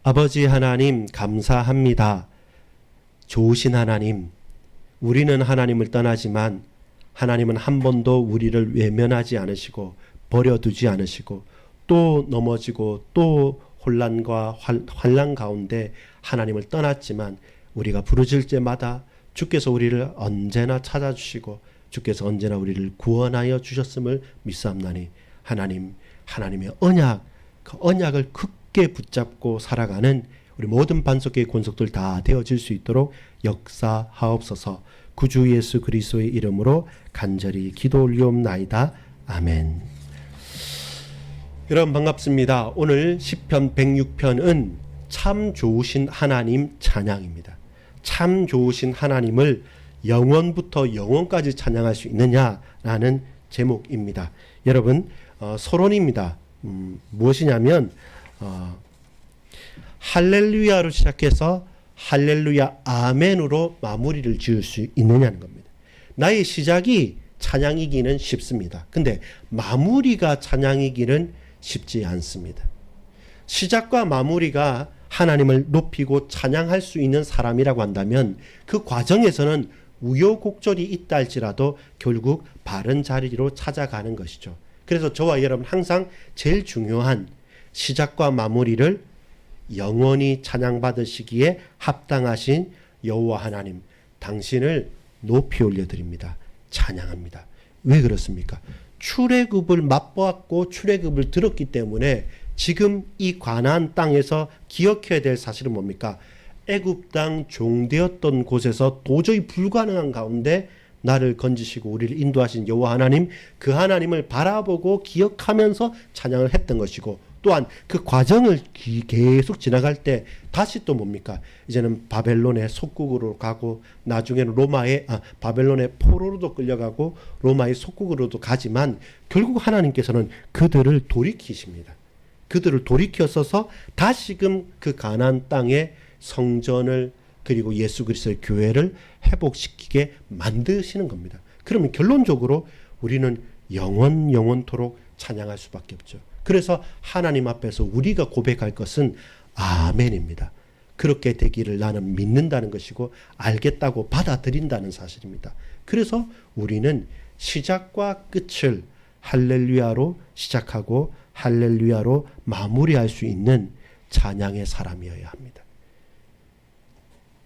아버지 하나님 감사합니다. 좋으신 하나님, 우리는 하나님을 떠나지만 하나님은 한 번도 우리를 외면하지 않으시고 버려두지 않으시고 또 넘어지고 또 혼란과 환란 가운데 하나님을 떠났지만 우리가 부르짖을 때마다 주께서 우리를 언제나 찾아주시고 주께서 언제나 우리를 구원하여 주셨음을 믿사옵나니 하나님의 언약, 그 언약을 굳게 붙잡고 살아가는 우리 모든 반석교회 권속들 다 되어질 수 있도록 역사하옵소서. 구주 예수 그리스도의 이름으로 간절히 기도 올리옵나이다. 아멘. 여러분 반갑습니다. 오늘 시편 106편은 참 좋으신 하나님 찬양입니다. 참 좋으신 하나님을 영원부터 영원까지 찬양할 수 있느냐라는 제목입니다. 여러분 서론입니다. 무엇이냐면 할렐루야로 시작해서 할렐루야 아멘으로 마무리를 지을 수 있느냐는 겁니다. 나의 시작이 찬양이기는 쉽습니다. 근데 마무리가 찬양이기는 쉽지 않습니다. 시작과 마무리가 하나님을 높이고 찬양할 수 있는 사람이라고 한다면 그 과정에서는 우여곡절이 있다 할지라도 결국 바른 자리로 찾아가는 것이죠. 그래서 저와 여러분 항상 제일 중요한 시작과 마무리를 영원히 찬양받으시기에 합당하신 여호와 하나님, 당신을 높이 올려드립니다. 찬양합니다. 왜 그렇습니까? 출애굽을 맛보았고 출애굽을 들었기 때문에 지금 이 가나안 땅에서 기억해야 될 사실은 뭡니까? 애굽 땅 종되었던 곳에서 도저히 불가능한 가운데 나를 건지시고 우리를 인도하신 여호와 하나님, 그 하나님을 바라보고 기억하면서 찬양을 했던 것이고, 또한 그 과정을 계속 지나갈 때 다시 또 뭡니까? 이제는 바벨론의 속국으로 가고 나중에는 바벨론의 포로로도 끌려가고 로마의 속국으로도 가지만 결국 하나님께서는 그들을 돌이키십니다. 그들을 돌이켜서서 다시금 그 가나안 땅에 성전을 그리고 예수 그리스도의 교회를 회복시키게 만드시는 겁니다. 그러면 결론적으로 우리는 영원토록 찬양할 수밖에 없죠. 그래서 하나님 앞에서 우리가 고백할 것은 아멘입니다. 그렇게 되기를 나는 믿는다는 것이고 알겠다고 받아들인다는 사실입니다. 그래서 우리는 시작과 끝을 할렐루야로 시작하고 할렐루야로 마무리할 수 있는 찬양의 사람이어야 합니다.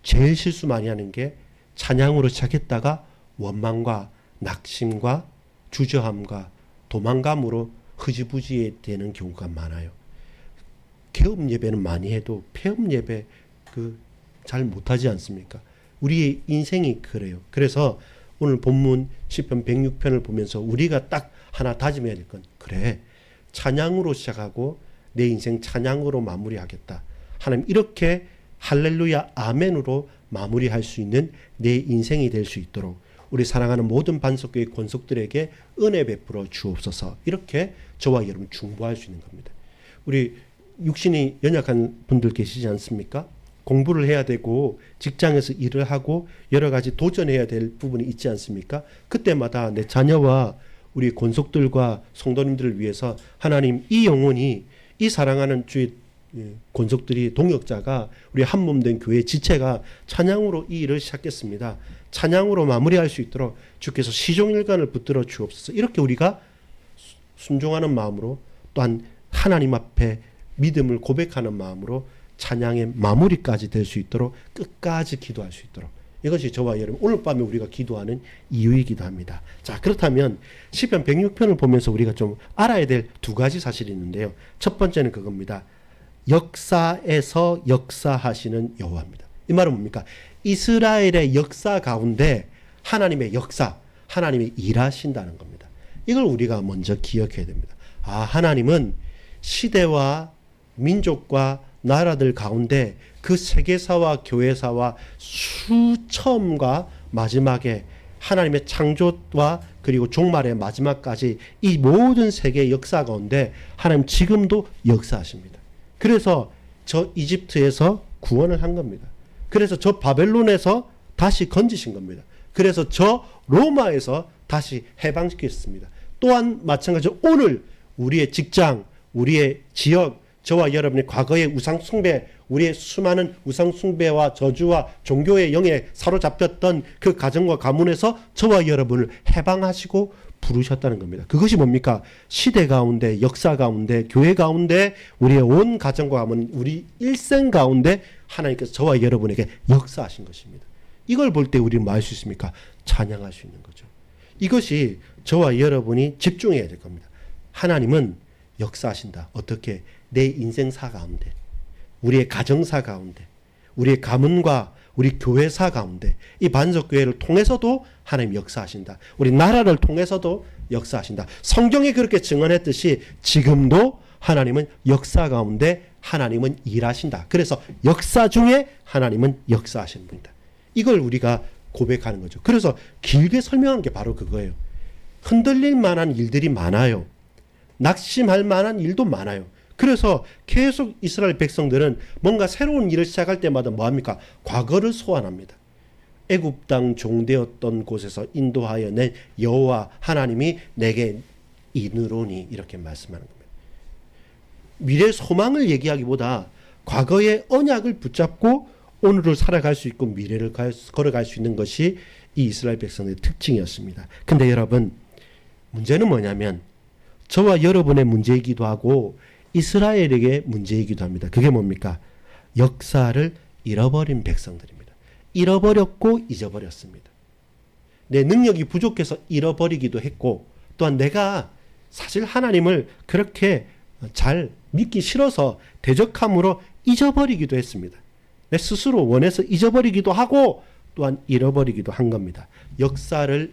제일 실수 많이 하는 게 찬양으로 시작했다가 원망과 낙심과 주저함과 도망감으로 흐지부지 되는 경우가 많아요. 개업 예배는 많이 해도 폐업 예배 잘 못하지 않습니까? 우리의 인생이 그래요. 그래서 오늘 본문 시편 106편을 보면서 우리가 딱 하나 다짐해야 될 건, 그래, 찬양으로 시작하고 내 인생 찬양으로 마무리하겠다. 하나님 이렇게 할렐루야 아멘으로 마무리할 수 있는 내 인생이 될 수 있도록 우리 사랑하는 모든 반석교회 권속들에게 은혜 베풀어 주옵소서. 이렇게 저와 여러분 중보할 수 있는 겁니다. 우리 육신이 연약한 분들 계시지 않습니까? 공부를 해야 되고 직장에서 일을 하고 여러 가지 도전해야 될 부분이 있지 않습니까? 그때마다 내 자녀와 우리 권속들과 성도님들을 위해서 하나님, 이 영혼이, 이 사랑하는 주의 권속들이, 동역자가, 우리 한 몸 된 교회 지체가 찬양으로 이 일을 시작했습니다. 찬양으로 마무리할 수 있도록 주께서 시종일관을 붙들어 주옵소서. 이렇게 우리가 순종하는 마음으로, 또한 하나님 앞에 믿음을 고백하는 마음으로 찬양의 마무리까지 될 수 있도록 끝까지 기도할 수 있도록, 이것이 저와 여러분 오늘 밤에 우리가 기도하는 이유이기도 합니다. 자, 그렇다면 시편 106편을 보면서 우리가 좀 알아야 될 두 가지 사실이 있는데요. 첫 번째는 그겁니다. 역사에서 역사하시는 여호와입니다. 이 말은 뭡니까? 이스라엘의 역사 가운데 하나님의 역사, 하나님이 일하신다는 겁니다. 이걸 우리가 먼저 기억해야 됩니다. 하나님은 시대와 민족과 나라들 가운데 그 세계사와 교회사와 처음과 마지막에 하나님의 창조와 그리고 종말의 마지막까지 이 모든 세계의 역사 가운데 하나님 지금도 역사하십니다. 그래서 저 이집트에서 구원을 한 겁니다. 그래서 저 바벨론에서 다시 건지신 겁니다. 그래서 저 로마에서 다시 해방시켰습니다. 또한 마찬가지로 오늘 우리의 직장, 우리의 지역, 저와 여러분의 과거의 우상 숭배, 우리의 수많은 우상 숭배와 저주와 종교의 영에 사로잡혔던 그 가정과 가문에서 저와 여러분을 해방하시고 부르셨다는 겁니다. 그것이 뭡니까? 시대 가운데, 역사 가운데, 교회 가운데, 우리의 온 가정과 가문, 우리 일생 가운데 하나님께서 저와 여러분에게 역사하신 것입니다. 이걸 볼 때 우리는 뭐 할 수 있습니까? 찬양할 수 있는 거죠. 이것이 저와 여러분이 집중해야 될 겁니다. 하나님은 역사하신다. 어떻게? 내 인생사 가운데, 우리의 가정사 가운데, 우리의 가문과 우리 교회사 가운데, 이 반석교회를 통해서도 하나님 역사하신다. 우리 나라를 통해서도 역사하신다. 성경이 그렇게 증언했듯이 지금도 하나님은 역사 가운데 하나님은 일하신다. 그래서 역사 중에 하나님은 역사하시는 분이다. 이걸 우리가 고백하는 거죠. 그래서 길게 설명한 게 바로 그거예요. 흔들릴 만한 일들이 많아요. 낙심할 만한 일도 많아요. 그래서 계속 이스라엘 백성들은 뭔가 새로운 일을 시작할 때마다 뭐합니까? 과거를 소환합니다. 애굽 땅 종되었던 곳에서 인도하여 낸 여호와 하나님이 내게 이르노니 이렇게 말씀하는 겁니다. 미래 소망을 얘기하기보다 과거의 언약을 붙잡고 오늘을 살아갈 수 있고 미래를 걸어갈 수 있는 것이 이 이스라엘 백성의 특징이었습니다. 근데 여러분, 문제는 뭐냐면 저와 여러분의 문제이기도 하고 이스라엘에게 문제이기도 합니다. 그게 뭡니까? 역사를 잃어버린 백성들입니다. 잃어버렸고 잊어버렸습니다. 내 능력이 부족해서 잃어버리기도 했고, 또한 내가 사실 하나님을 그렇게 잘 믿기 싫어서 대적함으로 잊어버리기도 했습니다. 내 스스로 원해서 잊어버리기도 하고 또한 잃어버리기도 한 겁니다. 역사를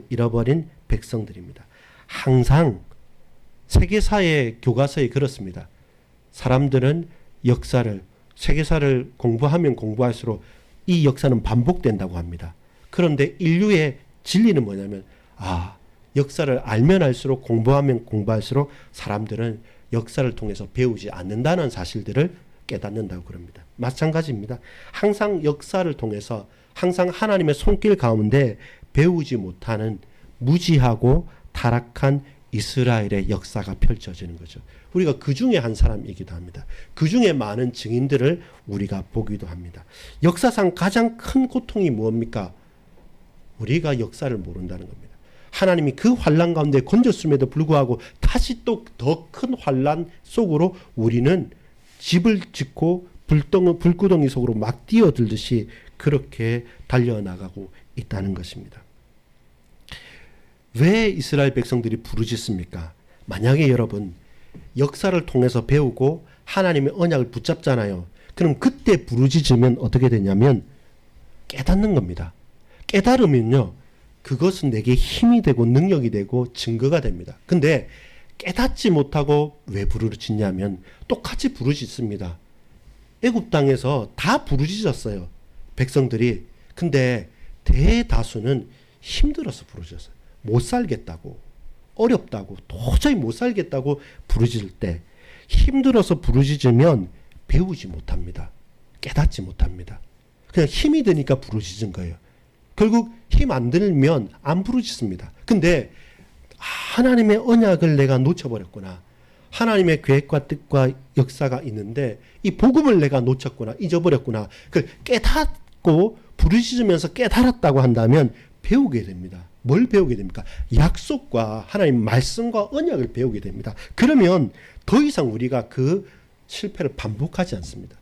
잃어버린 백성들입니다. 항상 세계사의 교과서에 그렇습니다. 사람들은 세계사를 공부하면 공부할수록 이 역사는 반복된다고 합니다. 그런데 인류의 진리는 뭐냐면 역사를 알면 알수록 공부하면 공부할수록 사람들은 역사를 통해서 배우지 않는다는 사실들을 깨닫는다고 그럽니다. 마찬가지입니다. 항상 역사를 통해서 항상 하나님의 손길 가운데 배우지 못하는 무지하고 타락한 이스라엘의 역사가 펼쳐지는 거죠. 우리가 그 중에 한 사람이기도 합니다. 그 중에 많은 증인들을 우리가 보기도 합니다. 역사상 가장 큰 고통이 뭡니까? 우리가 역사를 모른다는 겁니다. 하나님이 그 환란 가운데 건졌음에도 불구하고 다시 또 더 큰 환란 속으로 우리는 집을 짓고 불구덩이 속으로 막 뛰어들듯이 그렇게 달려나가고 있다는 것입니다. 왜 이스라엘 백성들이 부르짖습니까? 만약에 여러분 역사를 통해서 배우고 하나님의 언약을 붙잡잖아요. 그럼 그때 부르짖으면 어떻게 되냐면 깨닫는 겁니다. 깨달으면요, 그것은 내게 힘이 되고 능력이 되고 증거가 됩니다. 근데 깨닫지 못하고 왜 부르짖냐면 똑같이 부르짖습니다. 애굽 땅에서 다 부르짖었어요, 백성들이. 근데 대다수는 힘들어서 부르짖었어요. 못 살겠다고, 어렵다고, 도저히 못 살겠다고 부르짖을 때, 힘들어서 부르짖으면 배우지 못합니다. 깨닫지 못합니다. 그냥 힘이 드니까 부르짖은 거예요. 결국 힘 안 들면 안 부르짖습니다. 근데 하나님의 언약을 내가 놓쳐버렸구나. 하나님의 계획과 뜻과 역사가 있는데 이 복음을 내가 놓쳤구나, 잊어버렸구나. 그걸 깨닫고 부르짖으면서 깨달았다고 한다면 배우게 됩니다. 뭘 배우게 됩니까? 약속과 하나님 말씀과 언약을 배우게 됩니다. 그러면 더 이상 우리가 그 실패를 반복하지 않습니다.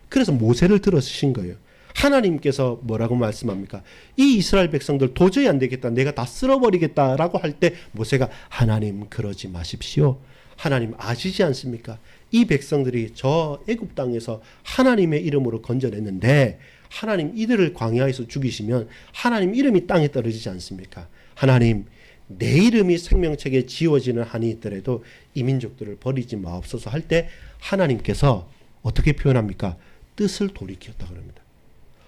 그래서 모세를 들어 쓰신 거예요. 하나님께서 뭐라고 말씀합니까? 이 이스라엘 백성들 도저히 안 되겠다, 내가 다 쓸어버리겠다라고 할 때 모세가 하나님 그러지 마십시오. 하나님 아시지 않습니까? 이 백성들이 저 애굽 땅에서 하나님의 이름으로 건져냈는데 하나님 이들을 광야에서 죽이시면 하나님 이름이 땅에 떨어지지 않습니까? 하나님 내 이름이 생명책에 지워지는 한이 있더라도 이 민족들을 버리지 마옵소서 할 때 하나님께서 어떻게 표현합니까? 뜻을 돌이켰다 그럽니다.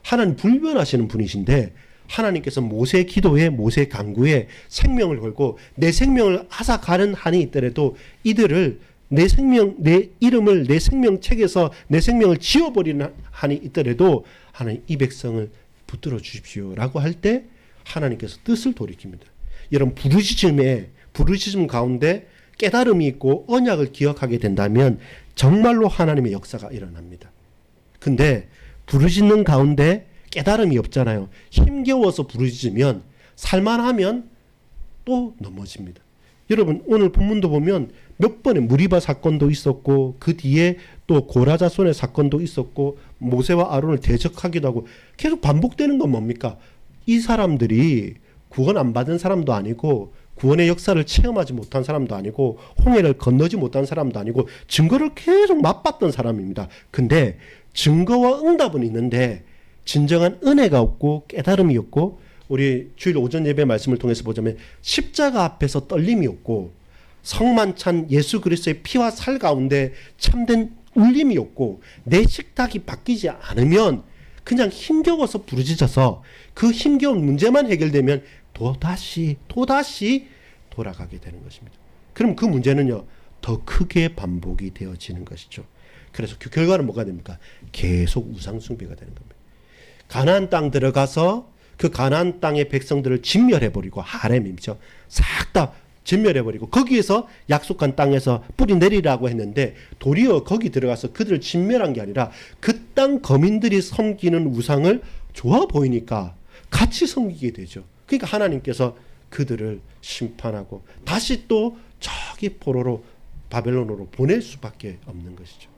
하나님 불변하시는 분이신데 하나님께서 모세 기도에, 모세 간구에 생명을 걸고 내 생명을 앗아가는 한이 있더라도 이들을 내 이름을 내 생명책에서 내 생명을 지워버리는 한이 있더라도 하나님 이 백성을 붙들어 주십시오라고 할 때 하나님께서 뜻을 돌이킵니다. 여러분 부르짖음 가운데 깨달음이 있고 언약을 기억하게 된다면 정말로 하나님의 역사가 일어납니다. 근데 부르짖는 가운데 깨달음이 없잖아요. 힘겨워서 부르짖으면 살만하면 또 넘어집니다. 여러분 오늘 본문도 보면 몇 번의 무리바 사건도 있었고 그 뒤에 또 고라자손의 사건도 있었고 모세와 아론을 대적하기도 하고 계속 반복되는 건 뭡니까? 이 사람들이 구원 안 받은 사람도 아니고 구원의 역사를 체험하지 못한 사람도 아니고 홍해를 건너지 못한 사람도 아니고 증거를 계속 맛봤던 사람입니다. 근데 증거와 응답은 있는데 진정한 은혜가 없고 깨달음이 없고 우리 주일 오전 예배 말씀을 통해서 보자면 십자가 앞에서 떨림이 없고 성만찬 예수 그리스도의 피와 살 가운데 참된 울림이 없고 내 식탁이 바뀌지 않으면 그냥 힘겨워서 부르짖어서 그 힘겨운 문제만 해결되면 또다시 돌아가게 되는 것입니다. 그럼 그 문제는요 더 크게 반복이 되어지는 것이죠. 그래서 그 결과는 뭐가 됩니까? 계속 우상숭배가 되는 겁니다. 가나안 땅 들어가서 그 가나안 땅의 백성들을 진멸해버리고 하렘이죠. 싹 다 진멸해버리고 거기에서 약속한 땅에서 뿌리 내리라고 했는데 도리어 거기 들어가서 그들을 진멸한 게 아니라 그 땅 거민들이 섬기는 우상을 좋아 보이니까 같이 섬기게 되죠. 그러니까 하나님께서 그들을 심판하고 다시 또 저기 포로로 바벨론으로 보낼 수밖에 없는 것이죠.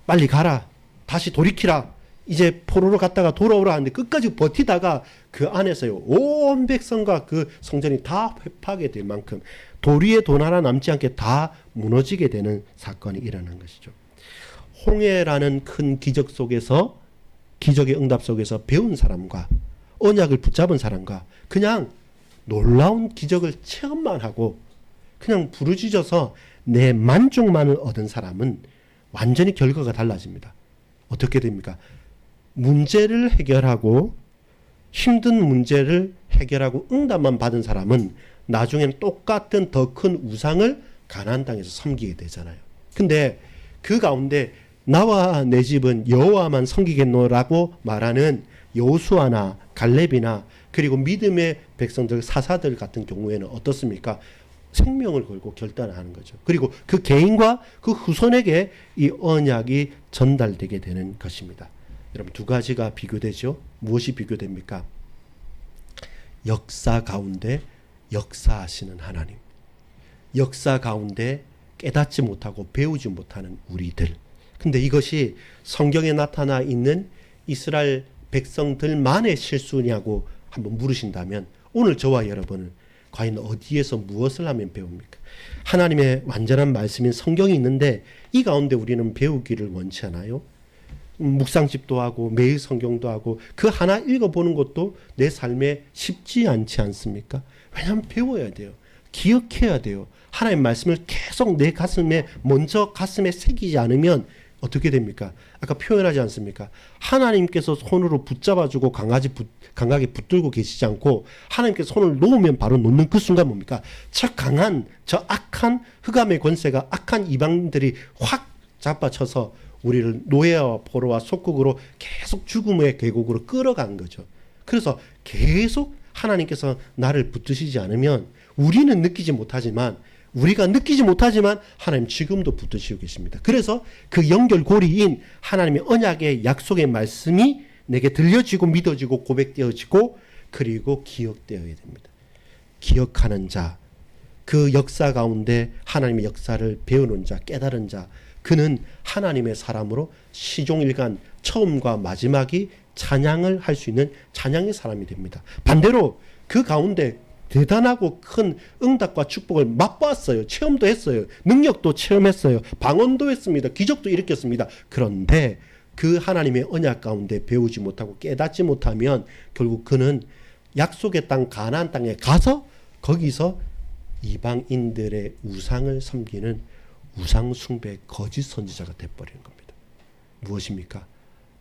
빨리 가라. 다시 돌이키라. 이제 포로로 갔다가 돌아오라 하는데 끝까지 버티다가 그 안에서요 온 백성과 그 성전이 다 회파하게 될 만큼 도리에 돈 하나 남지 않게 다 무너지게 되는 사건이 일어난 것이죠. 홍해라는 큰 기적 속에서 기적의 응답 속에서 배운 사람과 언약을 붙잡은 사람과 그냥 놀라운 기적을 체험만 하고 그냥 부르짖어서 내 만족만을 얻은 사람은 완전히 결과가 달라집니다. 어떻게 됩니까? 문제를 해결하고 힘든 문제를 해결하고 응답만 받은 사람은 나중엔 똑같은 더 큰 우상을 가나안 땅에서 섬기게 되잖아요. 근데 그 가운데 나와 내 집은 여호와만 섬기겠노라고 말하는 여호수아나 갈렙이나 그리고 믿음의 백성들 사사들 같은 경우에는 어떻습니까? 생명을 걸고 결단하는 거죠. 그리고 그 개인과 그 후손에게 이 언약이 전달되게 되는 것입니다. 여러분 두 가지가 비교되죠. 무엇이 비교됩니까? 역사 가운데 역사하시는 하나님, 역사 가운데 깨닫지 못하고 배우지 못하는 우리들. 근데 이것이 성경에 나타나 있는 이스라엘 백성들만의 실수냐고 한번 물으신다면 오늘 저와 여러분은 과연 어디에서 무엇을 하면 배웁니까? 하나님의 완전한 말씀인 성경이 있는데 이 가운데 우리는 배우기를 원치 않아요? 묵상집도 하고 매일 성경도 하고 그 하나 읽어보는 것도 내 삶에 쉽지 않지 않습니까? 왜냐하면 배워야 돼요. 기억해야 돼요. 하나님의 말씀을 계속 내 가슴에 먼저 가슴에 새기지 않으면 어떻게 됩니까? 아까 표현하지 않습니까? 하나님께서 손으로 붙잡아주고 강하게 붙들고 계시지 않고 하나님께서 손을 놓으면 바로 놓는 그 순간 뭡니까? 저 강한 저 악한 흑암의 권세가 악한 이방들이 확 잡아쳐서 우리를 노예와 포로와 속국으로 계속 죽음의 계곡으로 끌어간 거죠. 그래서 계속 하나님께서 나를 붙드시지 않으면 우리는 느끼지 못하지만 하나님 지금도 붙드시고 계십니다. 그래서 그 연결고리인 하나님의 언약의 약속의 말씀이 내게 들려지고 믿어지고 고백되어지고 그리고 기억되어야 됩니다. 기억하는 자, 그 역사 가운데 하나님의 역사를 배우는 자, 깨달은 자, 그는 하나님의 사람으로 시종일관 처음과 마지막이 찬양을 할 수 있는 찬양의 사람이 됩니다. 반대로 그 가운데 대단하고 큰 응답과 축복을 맛봤어요. 체험도 했어요. 능력도 체험했어요. 방언도 했습니다. 기적도 일으켰습니다. 그런데 그 하나님의 언약 가운데 배우지 못하고 깨닫지 못하면 결국 그는 약속의 땅 가나안 땅에 가서 거기서 이방인들의 우상을 섬기는 우상 숭배 거짓 선지자가 되어버리는 겁니다. 무엇입니까?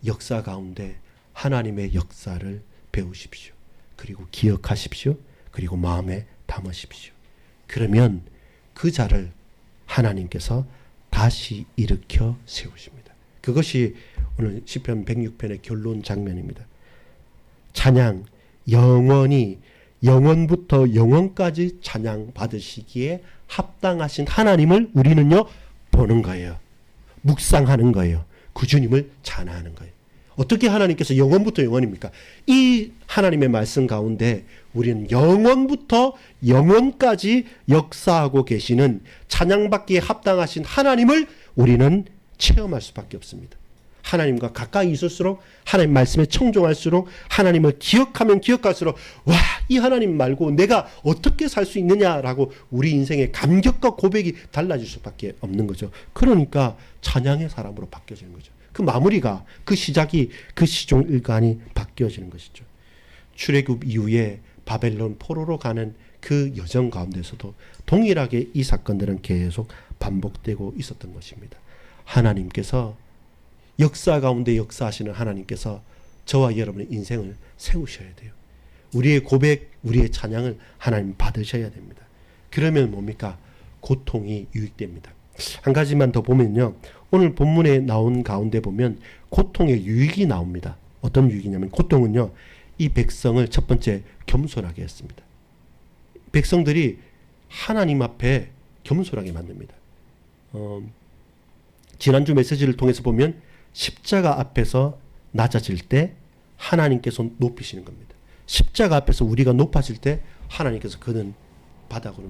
역사 가운데 하나님의 역사를 배우십시오. 그리고 기억하십시오. 그리고 마음에 담으십시오. 그러면 그 자를 하나님께서 다시 일으켜 세우십니다. 그것이 오늘 시편 106편의 결론 장면입니다. 찬양, 영원히 영원부터 영원까지 찬양 받으시기에 합당하신 하나님을 우리는요 보는 거예요. 묵상하는 거예요. 그 주님을 찬양하는 거예요. 어떻게 하나님께서 영원부터 영원입니까? 이 하나님의 말씀 가운데 우리는 영원부터 영원까지 역사하고 계시는 찬양받기에 합당하신 하나님을 우리는 체험할 수밖에 없습니다. 하나님과 가까이 있을수록, 하나님 말씀에 청종할수록, 하나님을 기억하면 기억할수록 와, 이 하나님 말고 내가 어떻게 살 수 있느냐라고 우리 인생의 감격과 고백이 달라질 수밖에 없는 거죠. 그러니까 찬양의 사람으로 바뀌어지는 거죠. 그 마무리가, 그 시작이, 그 시종일관이 바뀌어지는 것이죠. 출애굽 이후에 바벨론 포로로 가는 그 여정 가운데서도 동일하게 이 사건들은 계속 반복되고 있었던 것입니다. 하나님께서 역사 가운데 역사하시는 하나님께서 저와 여러분의 인생을 세우셔야 돼요. 우리의 고백, 우리의 찬양을 하나님 받으셔야 됩니다. 그러면 뭡니까? 고통이 유익됩니다. 한 가지만 더 보면요. 오늘 본문에 나온 가운데 보면 고통의 유익이 나옵니다. 어떤 유익이냐면 고통은요. 이 백성을 첫 번째 겸손하게 했습니다. 백성들이 하나님 앞에 겸손하게 만듭니다. 지난주 메시지를 통해서 보면 십자가 앞에서 낮아질 때 하나님께서 높이시는 겁니다. 십자가 앞에서 우리가 높아질 때 하나님께서 그는 바닥으로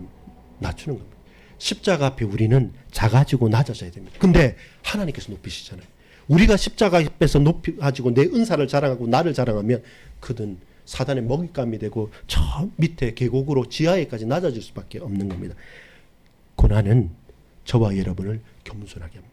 낮추는 겁니다. 십자가 앞에 우리는 작아지고 낮아져야 됩니다. 근데 하나님께서 높이시잖아요. 우리가 십자가 앞에서 높아지고 내 은사를 자랑하고 나를 자랑하면 그는 사단의 먹잇감이 되고 저 밑에 계곡으로 지하에까지 낮아질 수밖에 없는 겁니다. 고난은 저와 여러분을 겸손하게 합니다.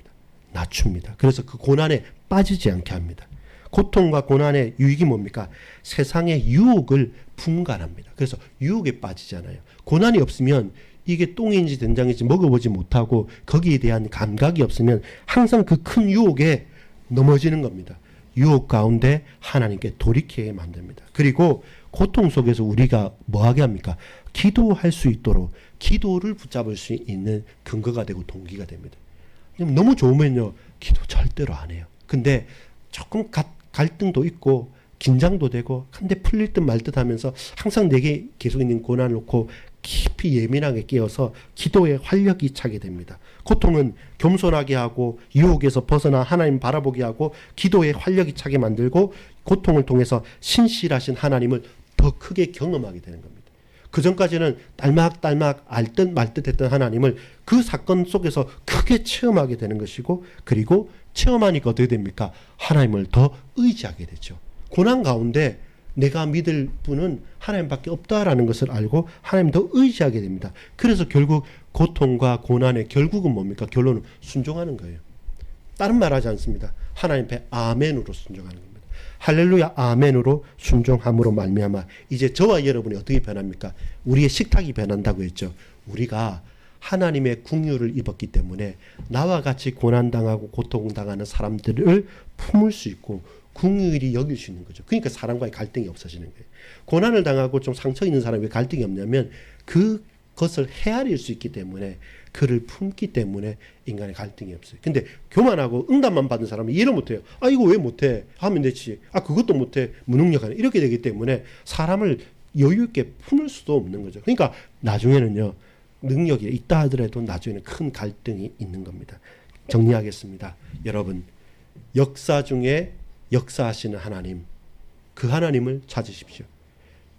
낮춥니다. 그래서 그 고난에 빠지지 않게 합니다. 고통과 고난의 유익이 뭡니까? 세상의 유혹을 분간합니다. 그래서 유혹에 빠지잖아요. 고난이 없으면 이게 똥인지 된장인지 먹어보지 못하고 거기에 대한 감각이 없으면 항상 그 큰 유혹에 넘어지는 겁니다. 유혹 가운데 하나님께 돌이키게 만듭니다. 그리고 고통 속에서 우리가 뭐하게 합니까? 기도할 수 있도록 기도를 붙잡을 수 있는 근거가 되고 동기가 됩니다. 너무 좋으면요 기도 절대로 안 해요. 근데 조금 갈등도 있고 긴장도 되고 한데 풀릴 듯 말 듯 하면서 항상 내게 계속 있는 고난을 놓고 깊이 예민하게 깨어서 기도에 활력이 차게 됩니다. 고통은 겸손하게 하고 유혹에서 벗어나 하나님 바라보게 하고 기도에 활력이 차게 만들고 고통을 통해서 신실하신 하나님을 더 크게 경험하게 되는 겁니다. 그 전까지는 딸막딸막 알듯 말듯 했던 하나님을 그 사건 속에서 크게 체험하게 되는 것이고, 그리고 체험하니까 어떻게 됩니까? 하나님을 더 의지하게 되죠. 고난 가운데 내가 믿을 분은 하나님밖에 없다라는 것을 알고 하나님 더 의지하게 됩니다. 그래서 결국 고통과 고난의 결국은 뭡니까? 결론은 순종하는 거예요. 다른 말 하지 않습니다. 하나님 앞에 아멘으로 순종하는 겁니다. 할렐루야 아멘으로 순종함으로 말미암아 이제 저와 여러분이 어떻게 변합니까? 우리의 식탁이 변한다고 했죠. 우리가 하나님의 긍휼을 입었기 때문에 나와 같이 고난당하고 고통당하는 사람들을 품을 수 있고 긍휼히 여길 수 있는 거죠. 그러니까 사람과의 갈등이 없어지는 거예요. 고난을 당하고 좀 상처 있는 사람이 왜 갈등이 없냐면 그것을 헤아릴 수 있기 때문에, 그를 품기 때문에 인간의 갈등이 없어요. 근데 교만하고 응답만 받은 사람은 이해를 못해요. 아 이거 왜 못해? 하면 되지. 아 그것도 못해. 무능력하네. 이렇게 되기 때문에 사람을 여유 있게 품을 수도 없는 거죠. 그러니까 나중에는요. 능력이 있다 하더라도 나중에는 큰 갈등이 있는 겁니다. 정리하겠습니다. 여러분, 역사 중에 역사하시는 하나님, 그 하나님을 찾으십시오.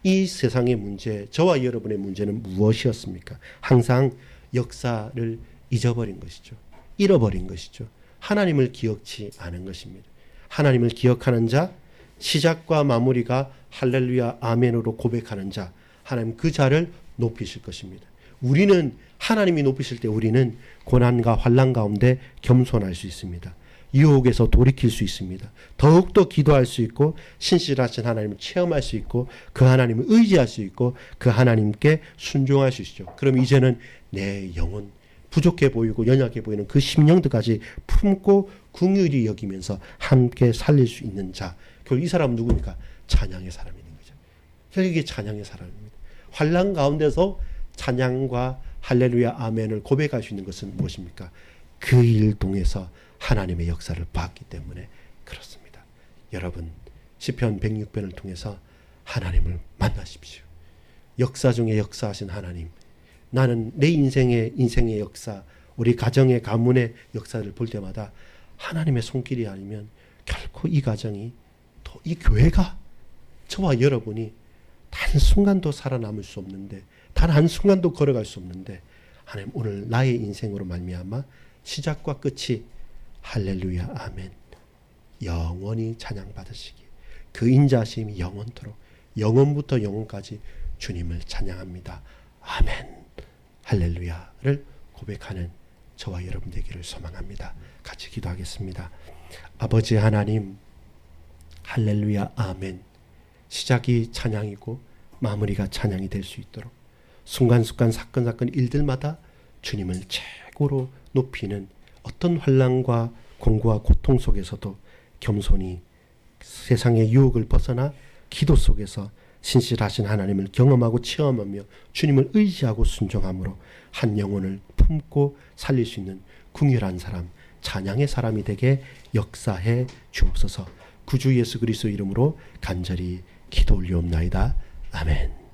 이 세상의 문제, 저와 여러분의 문제는 무엇이었습니까? 항상 역사를 잊어버린 것이죠. 잃어버린 것이죠. 하나님을 기억치 않은 것입니다. 하나님을 기억하는 자, 시작과 마무리가 할렐루야 아멘으로 고백하는 자, 하나님 그 자를 높이실 것입니다. 우리는 하나님이 높이실 때 우리는 고난과 환난 가운데 겸손할 수 있습니다. 유혹에서 돌이킬 수 있습니다. 더욱더 기도할 수 있고 신실하신 하나님을 체험할 수 있고 그 하나님을 의지할 수 있고 그 하나님께 순종할 수 있죠. 그럼 이제는 내 영혼 부족해 보이고 연약해 보이는 그 심령들까지 품고 긍휼히 여기면서 함께 살릴 수 있는 자. 결국 이 사람은 누굽니까? 찬양의 사람인 거죠. 결국 이게 찬양의 사람입니다. 환난 가운데서 찬양과 할렐루야 아멘을 고백할 수 있는 것은 무엇입니까? 그 일 통해서 하나님의 역사를 봤기 때문에 그렇습니다. 여러분, 시편 106편을 통해서 하나님을 만나십시오. 역사 중에 역사하신 하나님, 나는 내 인생의 역사, 우리 가정의 가문의 역사를 볼 때마다 하나님의 손길이 아니면 결코 이 가정이 또 이 교회가 저와 여러분이 단순간도 살아남을 수 없는데, 단 한순간도 걸어갈 수 없는데, 하나님 오늘 나의 인생으로 말미암아 시작과 끝이 할렐루야 아멘 영원히 찬양받으시기, 그 인자하심이 영원토록 영원부터 영원까지 주님을 찬양합니다. 아멘 할렐루야를 고백하는 저와 여러분 되기를 소망합니다. 같이 기도하겠습니다. 아버지 하나님, 할렐루야 아멘, 시작이 찬양이고 마무리가 찬양이 될 수 있도록 순간순간 사건 일들마다 주님을 최고로 높이는 어떤 환난과 공고와 고통 속에서도 겸손히 세상의 유혹을 벗어나 기도 속에서 신실하신 하나님을 경험하고 체험하며 주님을 의지하고 순종함으로 한 영혼을 품고 살릴 수 있는 궁휼한 사람, 찬양의 사람이 되게 역사해 주옵소서. 구주 예수 그리스도 이름으로 간절히 기도 올리옵나이다. 아멘.